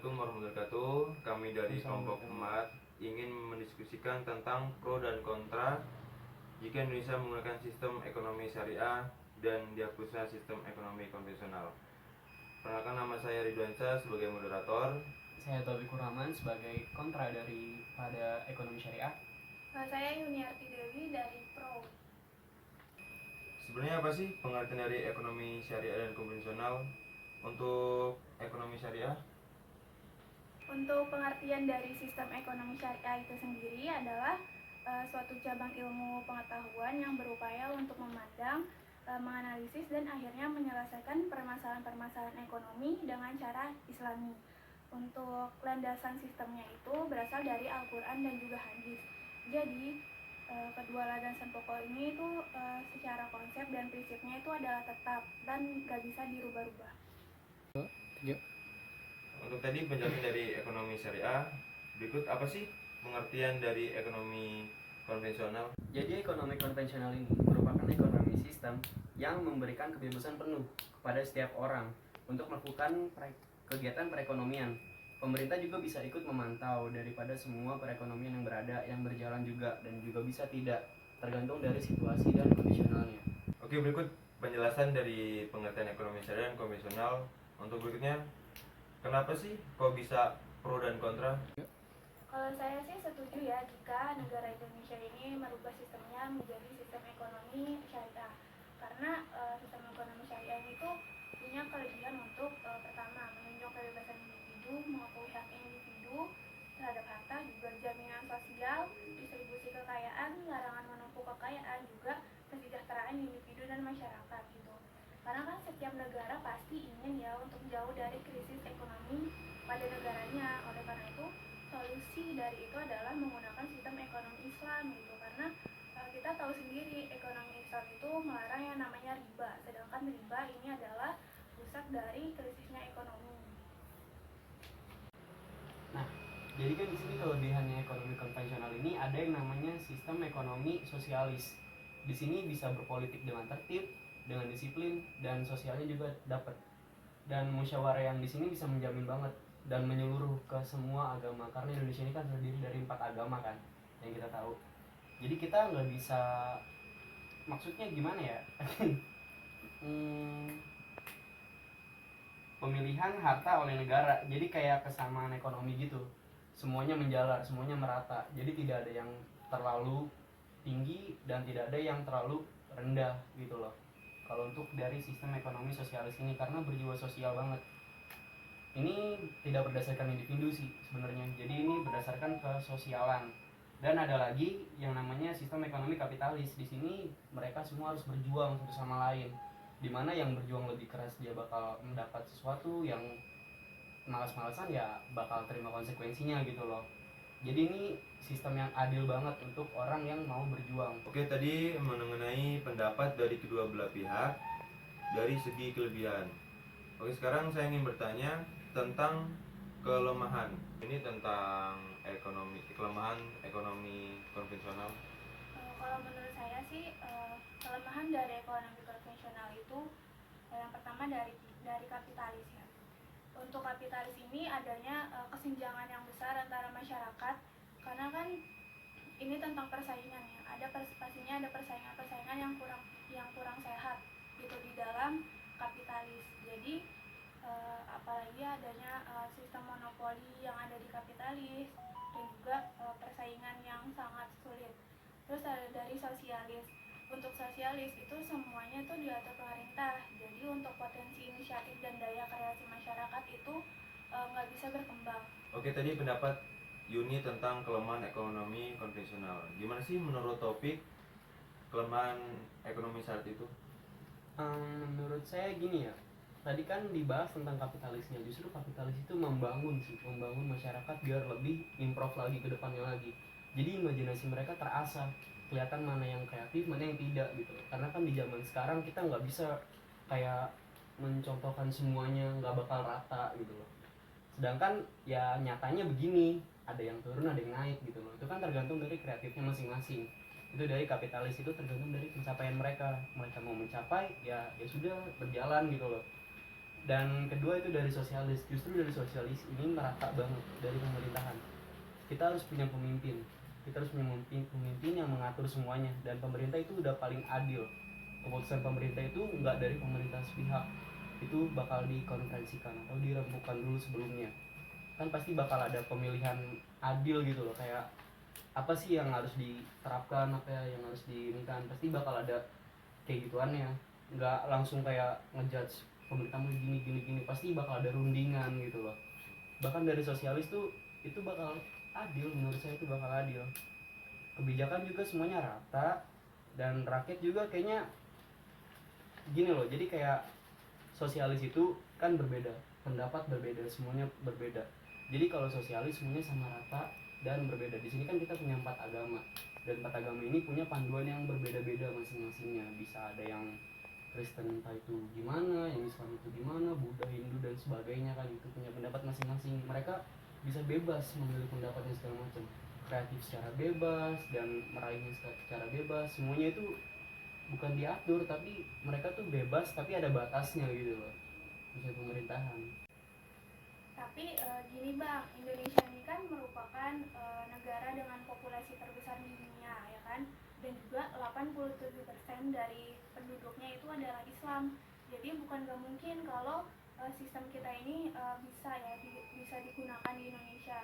Assalamualaikum warahmatullahi wabarakatuh. Kami dari kelompok Emat ingin mendiskusikan tentang pro dan kontra jika Indonesia menggunakan sistem ekonomi syariah dan dihapusnya sistem ekonomi konvensional. Perkenalkan, nama saya Ridwansyah sebagai moderator. Saya Taufikur Rahman sebagai kontra daripada ekonomi syariah. Saya Yuniarti Dewi dari Pro. Sebenarnya apa sih pengertian dari ekonomi syariah dan konvensional? Untuk ekonomi syariah, Untuk pengertian dari sistem ekonomi syariah itu sendiri adalah suatu cabang ilmu pengetahuan yang berupaya untuk memandang, menganalisis dan akhirnya menyelesaikan permasalahan-permasalahan ekonomi dengan cara Islami. Untuk landasan sistemnya itu berasal dari Al-Quran dan juga hadis. Jadi kedua landasan pokok ini itu secara konsep dan prinsipnya itu adalah tetap dan gak bisa dirubah-rubah. untuk tadi penjelasan dari ekonomi syariah, berikut apa sih pengertian dari ekonomi konvensional? Jadi ekonomi konvensional ini merupakan ekonomi sistem yang memberikan kebebasan penuh kepada setiap orang untuk melakukan kegiatan perekonomian. Pemerintah juga bisa ikut memantau daripada semua perekonomian yang berjalan juga, dan juga bisa tidak, tergantung dari situasi dan kondisionalnya. Oke, berikut penjelasan dari pengertian ekonomi syariah dan konvensional. Untuk berikutnya, kenapa sih kok bisa pro dan kontra? Kalau saya sih setuju ya jika negara Indonesia ini merubah sistemnya menjadi sistem ekonomi syariah. Karena sistem ekonomi syariah itu punya kelebihan untuk pertama menunjang kebebasan individu, mengakui hak individu terhadap harta, juga jaminan sosial, distribusi kekayaan, larangan menumpuk kekayaan, juga kesejahteraan individu dan masyarakat gitu. Karena kan setiap negara pasti ingin ya untuk jauh dari krisis ekonomi pada negaranya. Oleh karena itu solusi dari itu adalah menggunakan sistem ekonomi Islam gitu, karena kita tahu sendiri ekonomi Islam itu melarang yang namanya riba, sedangkan riba ini adalah pusat dari krisisnya ekonomi. Nah, jadi kan di sini kelebihannya ekonomi konvensional ini ada yang namanya sistem ekonomi sosialis. Di sini bisa berpolitik dengan tertib, dengan disiplin, dan sosialnya juga dapat. Dan musyawarah yang di sini bisa menjamin banget dan menyeluruh ke semua agama, karena Indonesia ini kan terdiri dari 4 agama kan yang kita tahu. Jadi kita nggak bisa, maksudnya gimana ya, pemilihan harta oleh negara, jadi kayak kesamaan ekonomi gitu, semuanya menjalar, semuanya merata, jadi tidak ada yang terlalu tinggi dan tidak ada yang terlalu rendah gitu loh kalau untuk dari sistem ekonomi sosialis ini, karena berjiwa sosial banget. Ini tidak berdasarkan individu sih sebenarnya, jadi ini berdasarkan kesosialan. Dan ada lagi yang namanya sistem ekonomi kapitalis. Di sini mereka semua harus berjuang satu sama lain, dimana yang berjuang lebih keras dia bakal mendapat sesuatu, yang malas-malasan ya bakal terima konsekuensinya gitu loh. Jadi ini sistem yang adil banget untuk orang yang mau berjuang. Oke, tadi mengenai pendapat dari kedua belah pihak dari segi kelebihan. Oke, sekarang saya ingin bertanya tentang kelemahan. Ini tentang kelemahan ekonomi konvensional. Kalau menurut saya sih kelemahan dari ekonomi konvensional itu yang pertama dari kapitalis ya. Untuk kapitalis ini adanya kesenjangan yang besar antara masyarakat, karena kan ini tentang persaingan ya. Pastinya ada persaingan yang kurang sehat gitu di dalam kapitalis. Jadi apalagi adanya sistem monopoli yang ada di kapitalis dan juga persaingan yang sangat sulit. Terus ada dari sosialis. Untuk sosialis itu semuanya tuh diatur pemerintah. Jadi untuk potensi inisiatif dan daya kreasi masyarakat itu nggak bisa berkembang. Oke, tadi pendapat Yuni tentang kelemahan ekonomi konvensional. Gimana sih menurut topik kelemahan ekonomi saat itu? Menurut saya gini ya, tadi kan dibahas tentang kapitalisnya. Justru kapitalis itu membangun masyarakat biar lebih improve lagi ke depannya lagi. Jadi imajinasi mereka terasah, kelihatan mana yang kreatif, mana yang tidak gitu. Karena kan di zaman sekarang kita nggak bisa kayak mencontohkan semuanya, nggak bakal rata gitu loh. Sedangkan ya nyatanya begini, ada yang turun, ada yang naik gitu loh. Itu kan tergantung dari kreatifnya masing-masing. Itu dari kapitalis itu tergantung dari pencapaian mereka. Mereka mau mencapai ya sudah berjalan gitu loh. Dan kedua itu dari sosialis. Justru dari sosialis ini merata banget dari pemerintahan. Kita harus punya pemimpin. Kita harus punya pemimpin yang mengatur semuanya, dan pemerintah itu udah paling adil. Keputusan pemerintah itu nggak dari pemerintah sepihak, itu bakal dikonferensikan atau dirembukan dulu sebelumnya. Kan pasti bakal ada pemilihan adil gitu loh, kayak apa sih yang harus diterapkan, apa yang harus diinginkan, pasti bakal ada kayak gituannya. Nggak langsung kayak ngejudge pemerintah mau gini gini gini, pasti bakal ada rundingan gitu loh. Bahkan dari sosialis tuh itu bakal adil, menurut saya itu bakal adil. Kebijakan juga semuanya rata, dan rakyat juga kayaknya gini loh. Jadi kayak sosialis itu kan berbeda, pendapat berbeda, semuanya berbeda. Jadi kalau sosialis semuanya sama rata dan berbeda. Di sini kan kita punya 4 agama, dan 4 agama ini punya panduan yang berbeda-beda masing-masingnya. Bisa ada yang Kristen entah itu gimana, yang Islam itu gimana, Buddha, Hindu dan sebagainya, kan itu punya pendapat masing-masing. Mereka bisa bebas memilih pendapatnya segala macam, kreatif secara bebas dan meraihnya secara bebas. Semuanya itu bukan diatur, tapi mereka tuh bebas tapi ada batasnya gitu loh, misalnya pemerintahan. Tapi gini bang, Indonesia ini kan merupakan negara dengan populasi terbesar di dunia ya kan, dan juga 87% dari penduduknya itu adalah Islam. Jadi bukan gak mungkin kalau sistem kita ini bisa digunakan di Indonesia.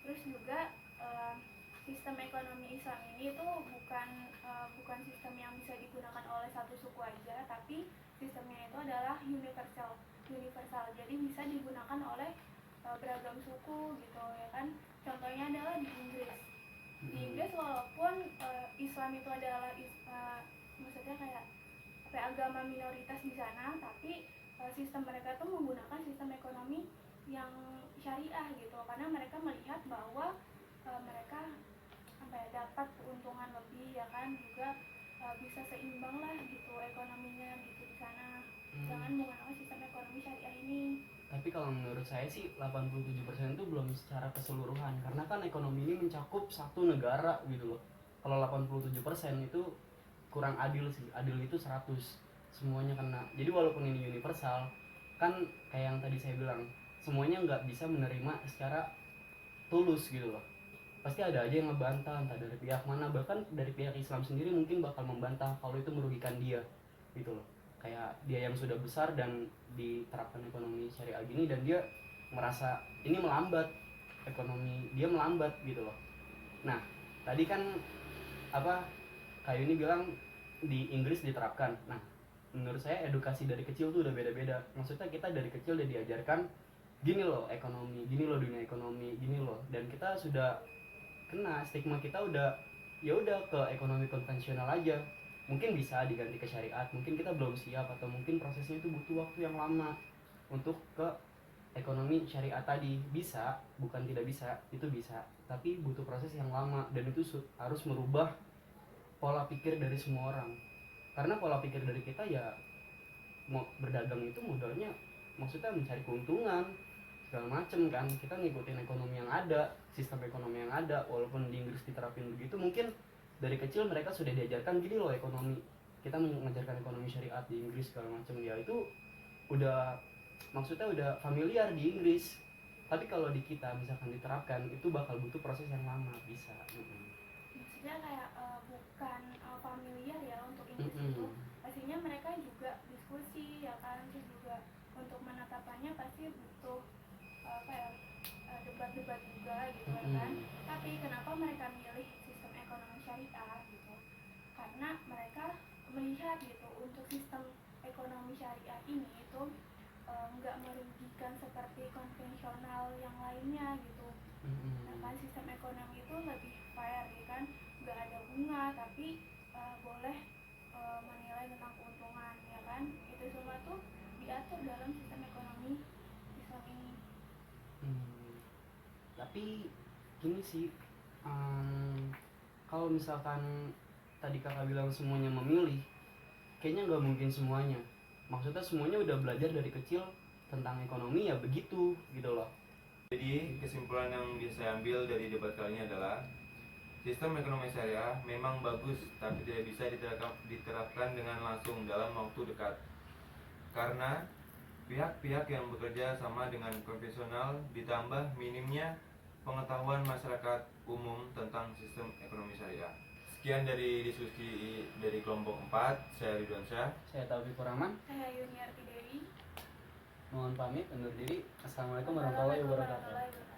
Terus juga sistem ekonomi Islam ini tuh bukan sistem yang bisa digunakan oleh satu suku aja, tapi sistemnya itu adalah universal. Jadi bisa digunakan oleh beragam suku gitu ya kan. Contohnya adalah di Inggris. Di Inggris walaupun Islam itu adalah maksudnya kayak agama minoritas di sana, tapi sistem mereka tuh menggunakan sistem ekonomi yang syariah gitu, karena mereka melihat bahwa mereka dapat keuntungan lebih ya kan, juga bisa seimbang lah gitu ekonominya gitu di sana dengan menggunakan sistem ekonomi syariah ini. Tapi kalau menurut saya sih 87% itu belum secara keseluruhan, karena kan ekonomi ini mencakup satu negara gitu loh. Kalau 87% itu kurang adil sih. Adil itu 100, semuanya kena. Jadi walaupun ini universal, kan kayak yang tadi saya bilang, semuanya nggak bisa menerima secara tulus gitu loh. Pasti ada aja yang ngebantah, entah dari pihak mana. Bahkan dari pihak Islam sendiri mungkin bakal membantah kalau itu merugikan dia gitu loh. Kayak dia yang sudah besar dan diterapkan ekonomi syariah gini, dan dia merasa ini melambat, ekonomi dia melambat gitu loh. Nah tadi kan Kayu ini bilang di Inggris diterapkan. Nah menurut saya edukasi dari kecil tuh udah beda-beda. Maksudnya kita dari kecil udah diajarkan gini loh ekonomi, gini loh dunia ekonomi, gini loh, dan kita sudah kena stigma, kita udah ya udah ke ekonomi konvensional aja. Mungkin bisa diganti ke syariat, mungkin kita belum siap, atau mungkin prosesnya itu butuh waktu yang lama untuk ke ekonomi syariat tadi. Bisa, bukan tidak bisa, itu bisa, tapi butuh proses yang lama, dan itu harus merubah pola pikir dari semua orang. Karena pola pikir dari kita ya mau berdagang itu modalnya maksudnya mencari keuntungan segala macem kan. Kita ngikutin ekonomi yang ada, sistem ekonomi yang ada. Walaupun di Inggris diterapin begitu, mungkin dari kecil mereka sudah diajarkan gini loh ekonomi, kita mengajarkan ekonomi syariat di Inggris segala macam, ya itu udah maksudnya udah familiar di Inggris. Tapi kalau di kita misalkan diterapkan, itu bakal butuh proses yang lama. Bisa maksudnya kayak bukan familiar ya untuk Inggris itu, pastinya mereka juga diskusi ya kan, terus juga untuk menetapkannya pasti butuh debat-debat juga gitu kan. Tapi kenapa mereka milih sistem ekonomi syariah gitu? Karena mereka melihat gitu untuk sistem ekonomi syariah ini itu nggak merugikan seperti konvensional yang lainnya gitu. Nah kan sistem ekonomi itu lebih fair ya kan, nggak ada bunga tapi boleh menilai tentang keuntungan ya kan. Itu semua tuh diatur dalam sistem ekonomi Islam ini. Tapi gini sih, kalau misalkan tadi kakak bilang semuanya memilih, kayaknya nggak mungkin semuanya. Maksudnya semuanya udah belajar dari kecil tentang ekonomi ya begitu gitu loh. Jadi kesimpulan yang bisa saya ambil dari debat kali ini adalah sistem ekonomi syariah memang bagus, tapi tidak bisa diterapkan dengan langsung dalam waktu dekat. karena pihak-pihak yang bekerja sama dengan konvensional ditambah minimnya pengetahuan masyarakat umum tentang sistem ekonomi syariah. Sekian dari diskusi dari kelompok 4, saya Ridwan Syah. Saya Taufik Rahman. Saya Yuniarti Dewi. Mohon pamit undur diri. Assalamualaikum warahmatullahi wabarakatuh. Warahmatullahi wabarakatuh.